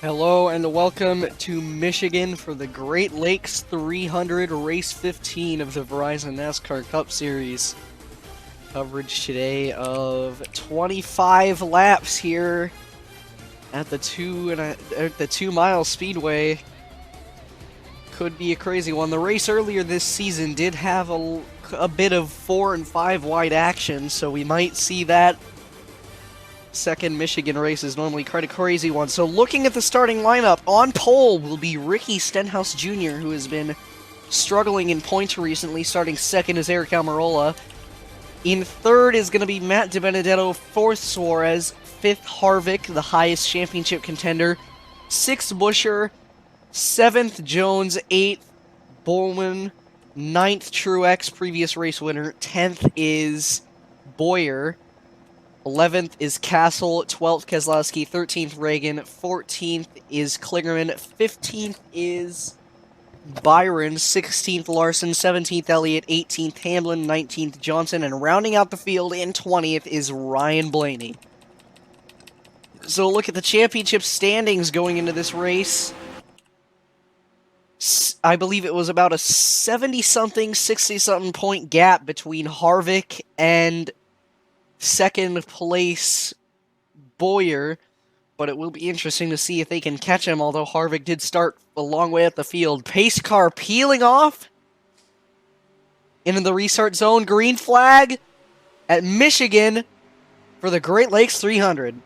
Hello and welcome to Michigan for the Great Lakes 300 Race 15 of the Verizon NASCAR Cup Series. Coverage today of 25 laps here at the 2 Mile Speedway. Could be a crazy one. The race earlier this season did have a bit of 4 and 5 wide action, so we might see that. Second Michigan race is normally quite a crazy one. So looking at the starting lineup, on pole will be Ricky Stenhouse Jr., who has been struggling in points recently. Starting second is Aric Almirola. In third is going to be Matt DiBenedetto. Fourth, Suarez. Fifth, Harvick, the highest championship contender. Sixth, Buescher. Seventh, Jones. Eighth, Bowman. Ninth, Truex, previous race winner. 10th is Bowyer. 11th is Castle, 12th Keselowski, 13th Ragan, 14th is Kligerman, 15th is Byron, 16th Larson, 17th Elliott, 18th Hamlin, 19th Johnson, and rounding out the field in 20th is Ryan Blaney. So look at the championship standings going into this race. I believe it was about a 70-something, 60-something point gap between Harvick and second place Bowyer, but it will be interesting to see if they can catch him, although Harvick did start a long way up the field. Pace car peeling off into the restart zone. Green flag at Michigan for the Great Lakes 300.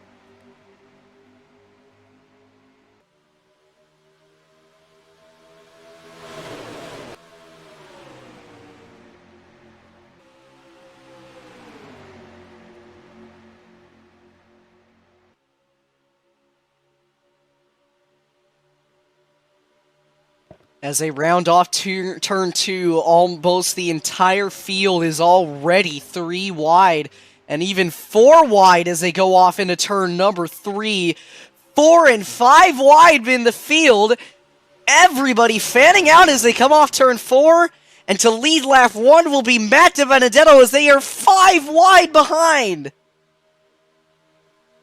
As they round off turn 2, almost the entire field is already 3 wide, and even 4 wide as they go off into turn number 3. 4 and 5 wide in the field. Everybody fanning out as they come off turn 4, and to lead lap 1 will be Matt DiBenedetto as they are 5 wide behind.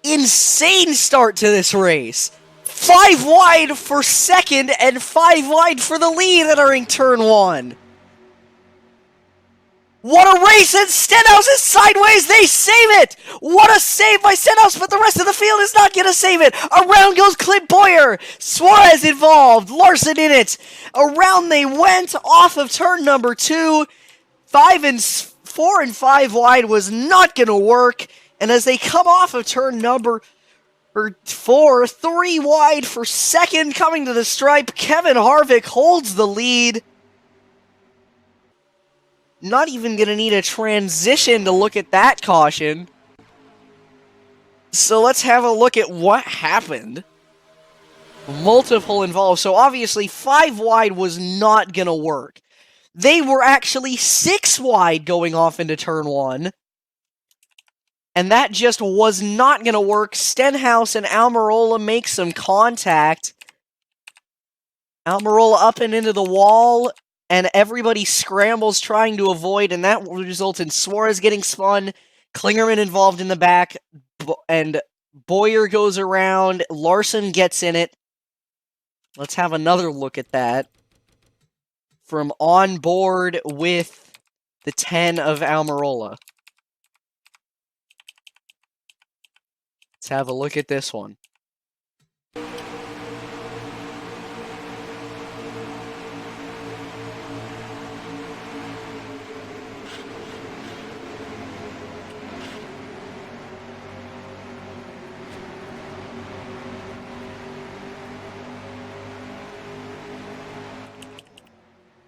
Insane start to this race. 5 wide for second and 5 wide for the lead entering turn 1. What a race, and Stenhouse is sideways. They save it. What a save by Stenhouse, but the rest of the field is not going to save it. Around goes Clint Bowyer. Suarez involved. Larson in it. Around they went off of turn number 2. 4 and 5 wide was not going to work. And as they come off of turn number 4, 3 wide for second, coming to the stripe, Kevin Harvick holds the lead. Not even going to need a transition to look at that caution. So let's have a look at what happened. Multiple involved. So obviously 5 wide was not going to work. They were actually 6 wide going off into turn 1. And that just was not going to work. Stenhouse and Almirola make some contact. Almirola up and into the wall, and everybody scrambles trying to avoid, and that will result in Suarez getting spun, Kligerman involved in the back, and Bowyer goes around, Larson gets in it. Let's have another look at that. From on board with the 10 of Almirola. Let's have a look at this one.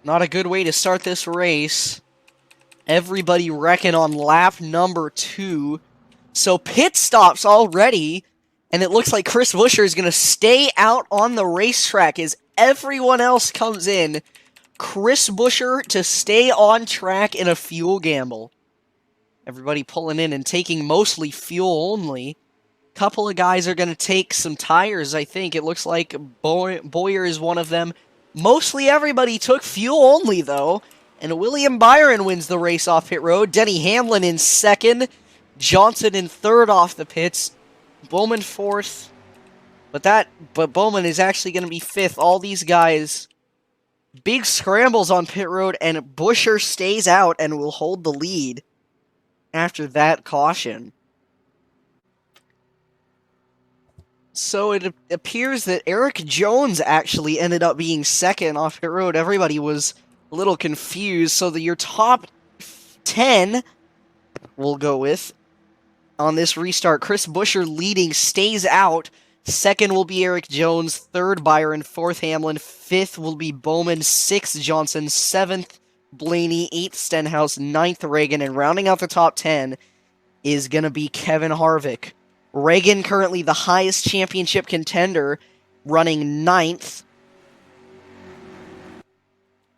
Not a good way to start this race. Everybody wrecking on lap number 2. So pit stops already, and it looks like Chris Buescher is going to stay out on the racetrack as everyone else comes in. Chris Buescher to stay on track in a fuel gamble. Everybody pulling in and taking mostly fuel only. Couple of guys are going to take some tires, I think. It looks like Bowyer is one of them. Mostly everybody took fuel only, though. And William Byron wins the race off pit road. Denny Hamlin in second. Johnson in third off the pits. Bowman fourth. But Bowman is actually going to be 5th. All these guys, big scrambles on pit road, and Buescher stays out and will hold the lead after that caution. So it appears that Aric Jones actually ended up being 2nd off pit road. Everybody was a little confused. So your top 10, we'll go with, on this restart. Chris Buescher leading, stays out. 2nd will be Aric Jones. 3rd, Byron. 4th, Hamlin. 5th will be Bowman. 6th, Johnson. 7th, Blaney. 8th, Stenhouse. 9th, Ragan. And rounding out the top 10 is going to be Kevin Harvick. Ragan, currently the highest championship contender, running 9th.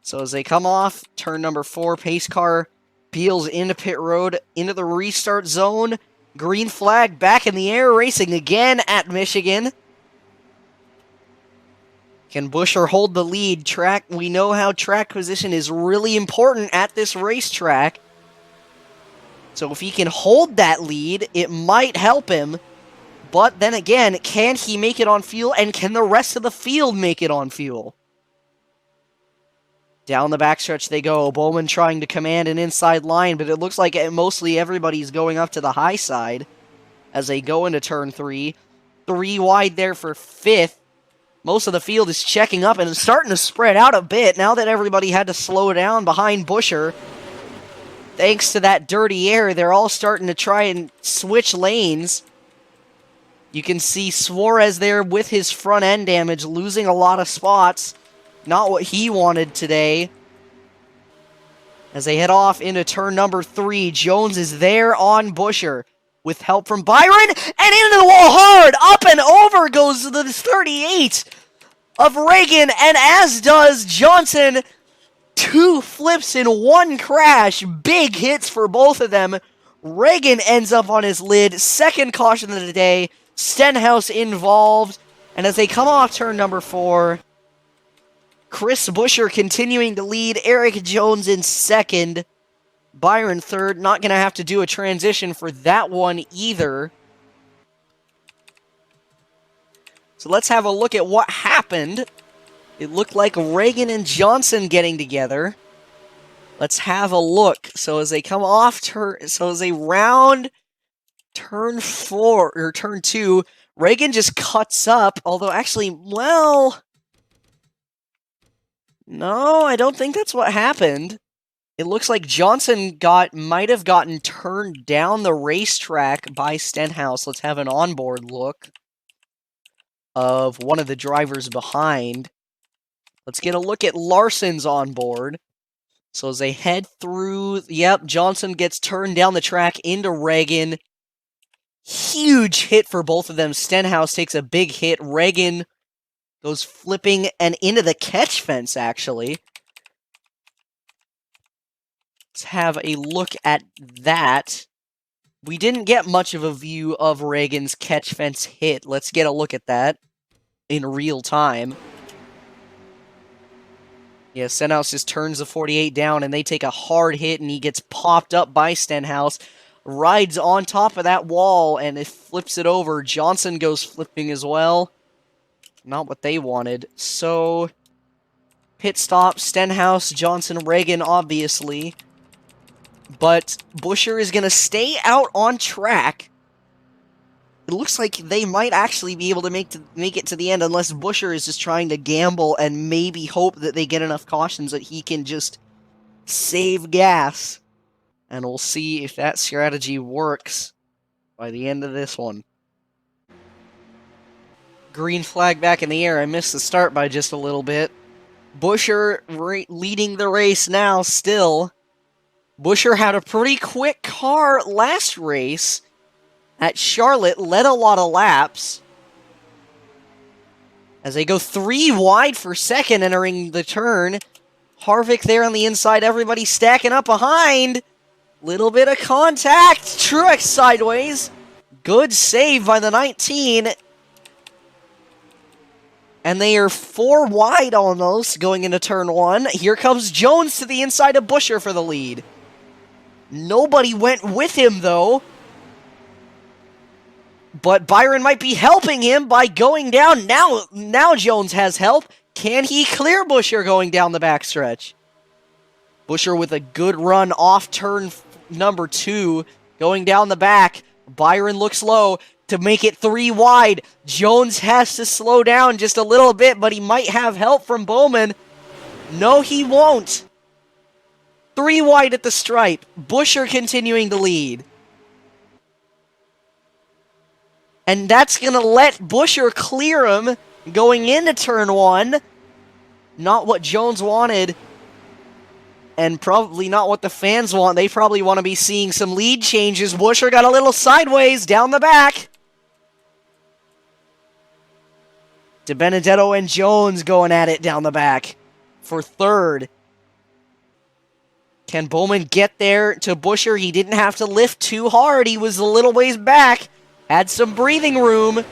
So as they come off, turn number 4, pace car peels into pit road, into the restart zone. Green flag back in the air, racing again at Michigan. Can Buescher hold the lead? We know how track position is really important at this racetrack. So if he can hold that lead, it might help him. But then again, can he make it on fuel? And can the rest of the field make it on fuel? Down the backstretch they go. Bowman trying to command an inside line, but it looks like mostly everybody's going up to the high side as they go into turn 3. 3 wide there for 5th. Most of the field is checking up and it's starting to spread out a bit now that everybody had to slow down behind Buescher. Thanks to that dirty air, they're all starting to try and switch lanes. You can see Suarez there with his front end damage, losing a lot of spots. Not what he wanted today. As they head off into turn number 3, Jones is there on Buescher with help from Byron, and into the wall hard! Up and over goes the 38 of Ragan, and as does Johnson. 2 flips in 1 crash. Big hits for both of them. Ragan ends up on his lid. 2nd caution of the day. Stenhouse involved. And as they come off turn number 4, Chris Buescher continuing to lead. Aric Jones in 2nd. Byron 3rd. Not going to have to do a transition for that one either. So let's have a look at what happened. It looked like Ragan and Johnson getting together. Let's have a look. So as they come off as they round turn 4 or turn 2, Ragan just cuts up. Although actually, well, no, I don't think that's what happened. It looks like Johnson might have gotten turned down the racetrack by Stenhouse. Let's have an onboard look of one of the drivers behind. Let's get a look at Larson's onboard. So as they head through, yep, Johnson gets turned down the track into Ragan. Huge hit for both of them. Stenhouse takes a big hit. Ragan goes flipping and into the catch fence, actually. Let's have a look at that. We didn't get much of a view of Ragan's catch fence hit. Let's get a look at that in real time. Yeah, Stenhouse just turns the 48 down, and they take a hard hit, and he gets popped up by Stenhouse. Rides on top of that wall, and it flips it over. Johnson goes flipping as well. Not what they wanted. So, pit stop, Stenhouse, Johnson, Ragan, obviously. But Buescher is going to stay out on track. It looks like they might actually be able to make it to the end, unless Buescher is just trying to gamble and maybe hope that they get enough cautions that he can just save gas. And we'll see if that strategy works by the end of this one. Green flag back in the air. I missed the start by just a little bit. Buescher leading the race now still. Buescher had a pretty quick car last race at Charlotte, led a lot of laps. As they go 3 wide for 2nd entering the turn. Harvick there on the inside, everybody stacking up behind. Little bit of contact. Truex sideways. Good save by the 19. And they are 4 wide almost going into turn 1. Here comes Jones to the inside of Buescher for the lead. Nobody went with him though. But Byron might be helping him by going down. Now Jones has help. Can he clear Buescher going down the backstretch? Buescher with a good run off turn number 2, going down the back. Byron looks low to make it 3 wide. Jones has to slow down just a little bit, but he might have help from Bowman. No, he won't. 3 wide at the stripe. Buescher continuing to lead. And that's going to let Buescher clear him going into turn 1. Not what Jones wanted. And probably not what the fans want. They probably want to be seeing some lead changes. Buescher got a little sideways down the back. DiBenedetto and Jones going at it down the back for third. Can Bowman get there to Buescher? He didn't have to lift too hard. He was a little ways back. Had some breathing room.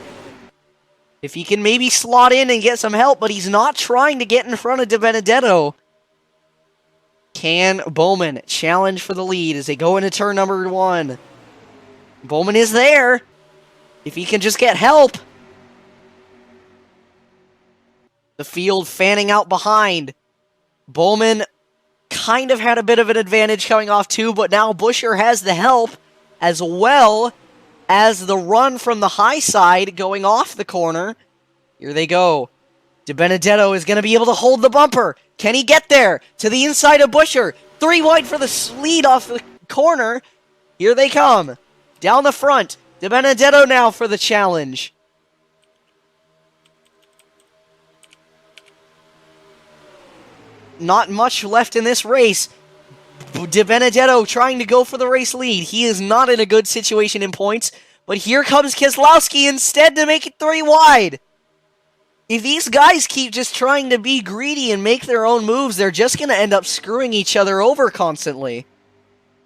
If he can maybe slot in and get some help, but he's not trying to get in front of DiBenedetto. Can Bowman challenge for the lead as they go into turn number 1? Bowman is there. If he can just get help. The field fanning out behind. Bowman kind of had a bit of an advantage coming off too, but now Buescher has the help as well as the run from the high side going off the corner. Here they go. DiBenedetto is going to be able to hold the bumper. Can he get there? To the inside of Buescher. 3 wide for the lead off the corner. Here they come. Down the front. DiBenedetto now for the challenge. Not much left in this race. DiBenedetto trying to go for the race lead. He is not in a good situation in points. But here comes Keselowski instead to make it 3 wide. If these guys keep just trying to be greedy and make their own moves, they're just going to end up screwing each other over constantly.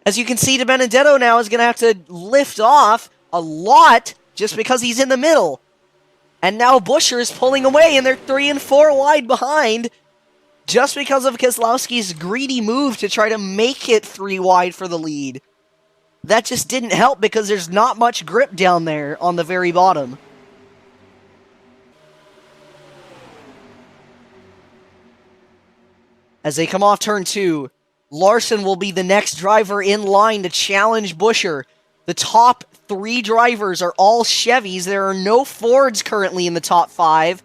As you can see, DiBenedetto now is going to have to lift off a lot just because he's in the middle. And now Buescher is pulling away, and they're 3 and 4 wide behind just because of Keselowski's greedy move to try to make it 3 wide for the lead. That just didn't help because there's not much grip down there on the very bottom. As they come off turn 2, Larson will be the next driver in line to challenge Buescher. The top 3 drivers are all Chevys. There are no Fords currently in the top 5.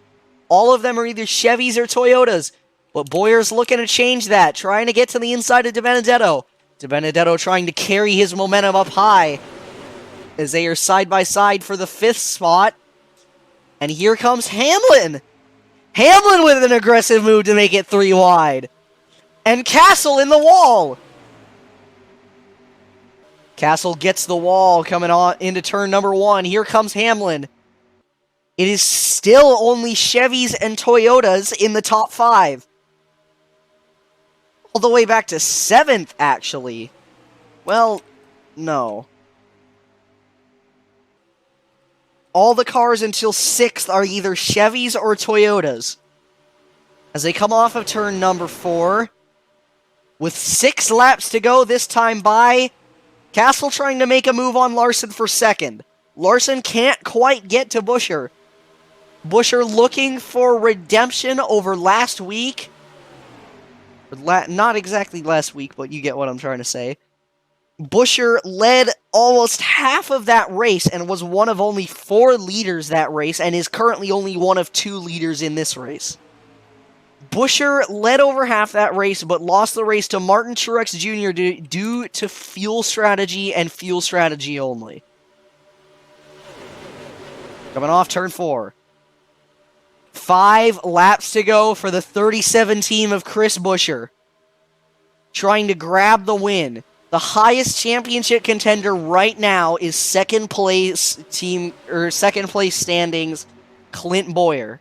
All of them are either Chevys or Toyotas. But Bowyer's looking to change that, trying to get to the inside of DiBenedetto. DiBenedetto trying to carry his momentum up high as they are side by side for the 5th spot. And here comes Hamlin. Hamlin with an aggressive move to make it 3 wide. And Castle in the wall. Castle gets the wall coming on into turn number 1. Here comes Hamlin. It is still only Chevys and Toyotas in the top 5. All the way back to 7th, actually. Well, no. All the cars until 6th are either Chevys or Toyotas. As they come off of turn number 4. With 6 laps to go this time by, Castle trying to make a move on Larson for 2nd. Larson can't quite get to Buescher. Buescher looking for redemption over last week. Not exactly last week, but you get what I'm trying to say. Buescher led almost half of that race and was one of only 4 leaders that race and is currently only one of 2 leaders in this race. Buescher led over half that race, but lost the race to Martin Truex Jr. due to fuel strategy and fuel strategy only. Coming off turn 4. 5 laps to go for the 37 team of Chris Buescher. Trying to grab the win. The highest championship contender right now is second place standings, Clint Bowyer.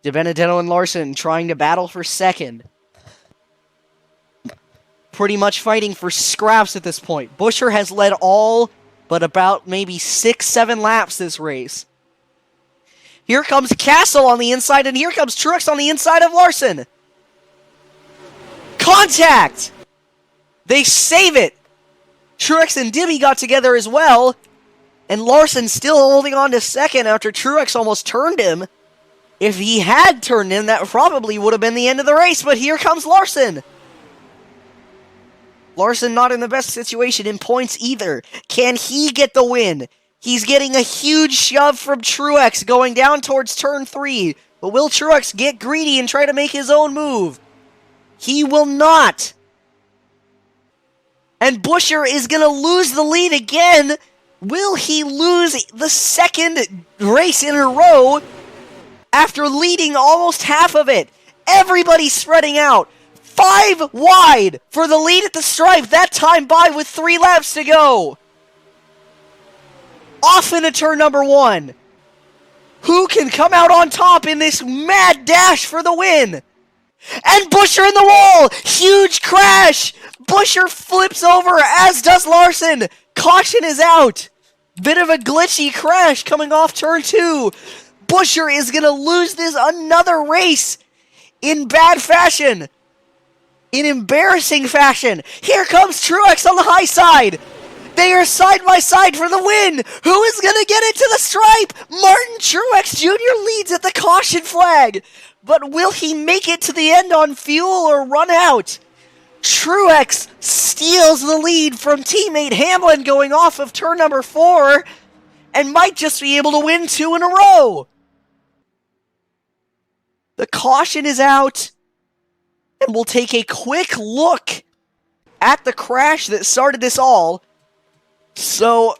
DiBenedetto and Larson trying to battle for 2nd. Pretty much fighting for scraps at this point. Buescher has led all but about maybe 6-7 laps this race. Here comes Castle on the inside, and here comes Truex on the inside of Larson. Contact! They save it! Truex and Dibby got together as well. And Larson still holding on to second after Truex almost turned him. If he had turned him, that probably would have been the end of the race, but here comes Larson. Larson not in the best situation in points either. Can he get the win? He's getting a huge shove from Truex going down towards turn 3. But will Truex get greedy and try to make his own move? He will not. And Buescher is going to lose the lead again. Will he lose the second race in a row after leading almost half of it? Everybody's spreading out. 5 wide for the lead at the stripe. That time by with 3 laps to go. Off into turn number 1. Who can come out on top in this mad dash for the win? And Buescher in the wall! Huge crash! Buescher flips over, as does Larson. Caution is out. Bit of a glitchy crash coming off turn 2. Buescher is going to lose this another race in bad fashion. In embarrassing fashion. Here comes Truex on the high side. They are side by side for the win. Who is going to get it to the stripe? Martin Truex Jr. leads at the caution flag. But will he make it to the end on fuel or run out? Truex steals the lead from teammate Hamlin going off of turn number 4 and might just be able to win 2 in a row. The caution is out, and we'll take a quick look at the crash that started this all. So,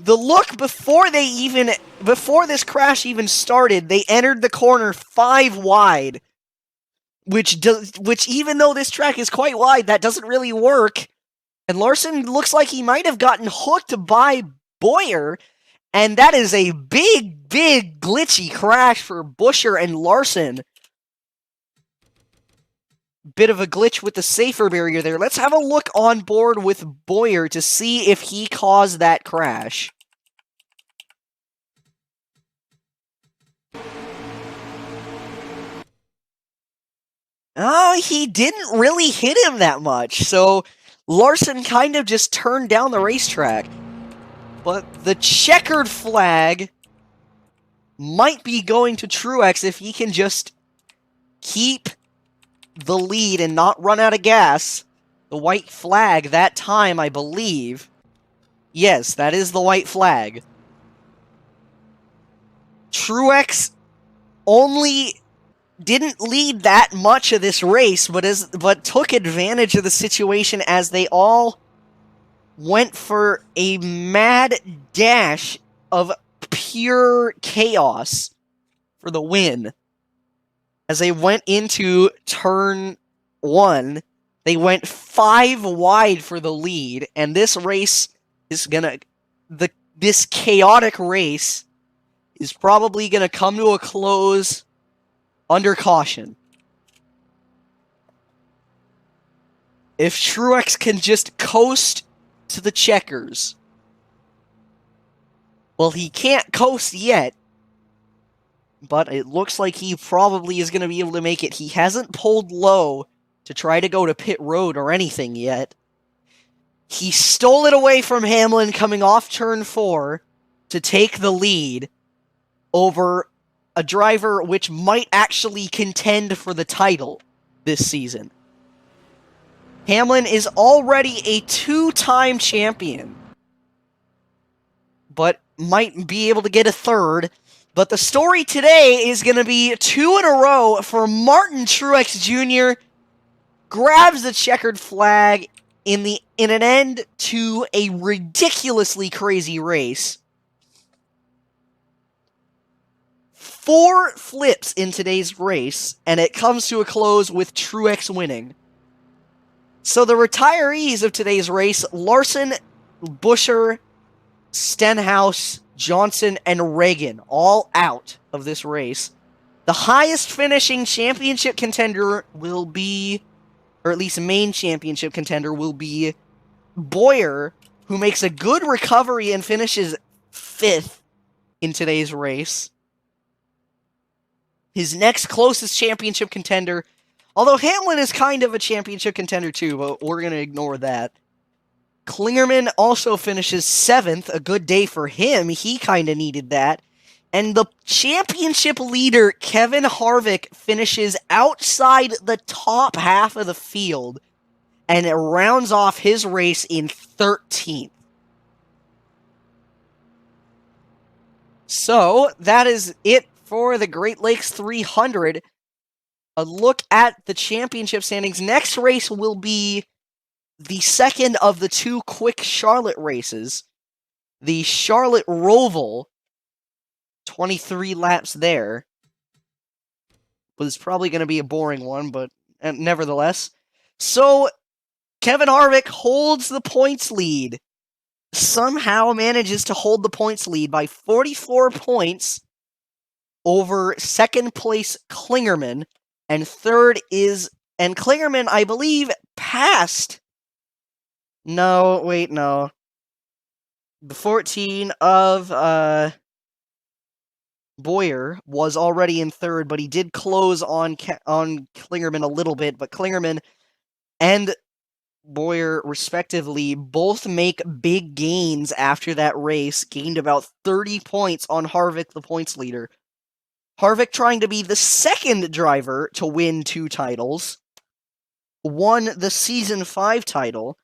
the look before this crash even started, they entered the corner 5 wide, which even though this track is quite wide, that doesn't really work. And Larson looks like he might have gotten hooked by Bowyer, and that is a big glitchy crash for Buescher and Larson. Bit of a glitch with the safer barrier there. Let's have a look on board with Bowyer to see if he caused that crash. Oh, he didn't really hit him that much, so Larson kind of just turned down the racetrack. But the checkered flag might be going to Truex if he can just keep the lead and not run out of gas. The white flag that time, I believe. Yes, that is the white flag. Truex only didn't lead that much of this race, but took advantage of the situation as they all went for a mad dash of pure chaos for the win. As they went into turn 1, they went 5 wide for the lead, and this race is this chaotic race is probably gonna come to a close under caution. If Truex can just coast to the checkers. Well, he can't coast yet, but it looks like he probably is going to be able to make it. He hasn't pulled low to try to go to pit road or anything yet. He stole it away from Hamlin coming off turn 4 to take the lead over a driver which might actually contend for the title this season. Hamlin is already a 2-time champion, but might be able to get a 3rd. But the story today is going to be 2 in a row for Martin Truex Jr. Grabs the checkered flag in an end to a ridiculously crazy race. 4 flips in today's race, and it comes to a close with Truex winning. So the retirees of today's race, Larson, Buescher, Stenhouse, Johnson, and Ragan, all out of this race. The highest finishing championship contender will be, or at least main championship contender will be Bowyer, who makes a good recovery and finishes 5th in today's race. His next closest championship contender, although Hamlin is kind of a championship contender too, but we're going to ignore that, Kligerman also finishes 7th, a good day for him. He kind of needed that. And the championship leader, Kevin Harvick, finishes outside the top half of the field and it rounds off his race in 13th. So, that is it for the Great Lakes 300. A look at the championship standings. Next race will be the second of the 2 quick Charlotte races. The Charlotte Roval, 23 laps there. Was probably going to be a boring one, but nevertheless. So, Kevin Harvick holds the points lead. Somehow manages to hold the points lead by 44 points over second place Kligerman, and third is, and Kligerman, I believe, passed. No, wait, no. The 14 of Bowyer was already in third, but he did close on Kligerman a little bit, but Kligerman and Bowyer, respectively, both make big gains after that race, gained about 30 points on Harvick, the points leader. Harvick trying to be the second driver to win 2 titles, won the Season 5 title,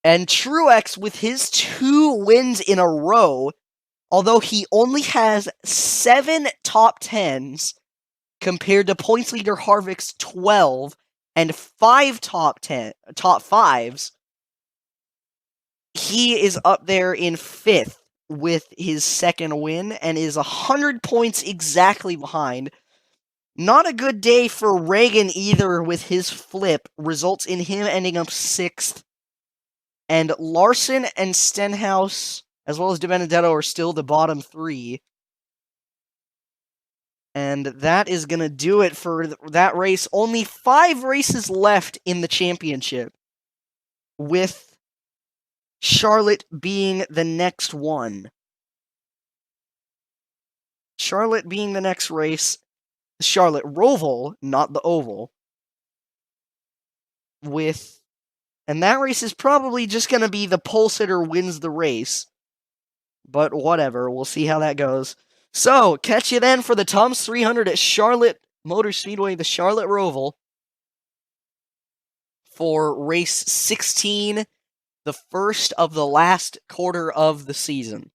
and Truex, with his 2 wins in a row, although he only has 7 top 10s, compared to points leader Harvick's 12, and 5 top 5s, he is up there in 5th with his second win and is 100 points exactly behind. Not a good day for Ragan either with his flip, results in him ending up 6th. And Larson and Stenhouse, as well as DiBenedetto, are still the bottom 3. And that is going to do it for that race. Only 5 races left in the championship, with Charlotte being the next one. Charlotte being the next race. Charlotte Roval, not the Oval. And that race is probably just going to be the pole sitter wins the race. But whatever, we'll see how that goes. So, catch you then for the Tom's 300 at Charlotte Motor Speedway, the Charlotte Roval, for race 16, the first of the last quarter of the season.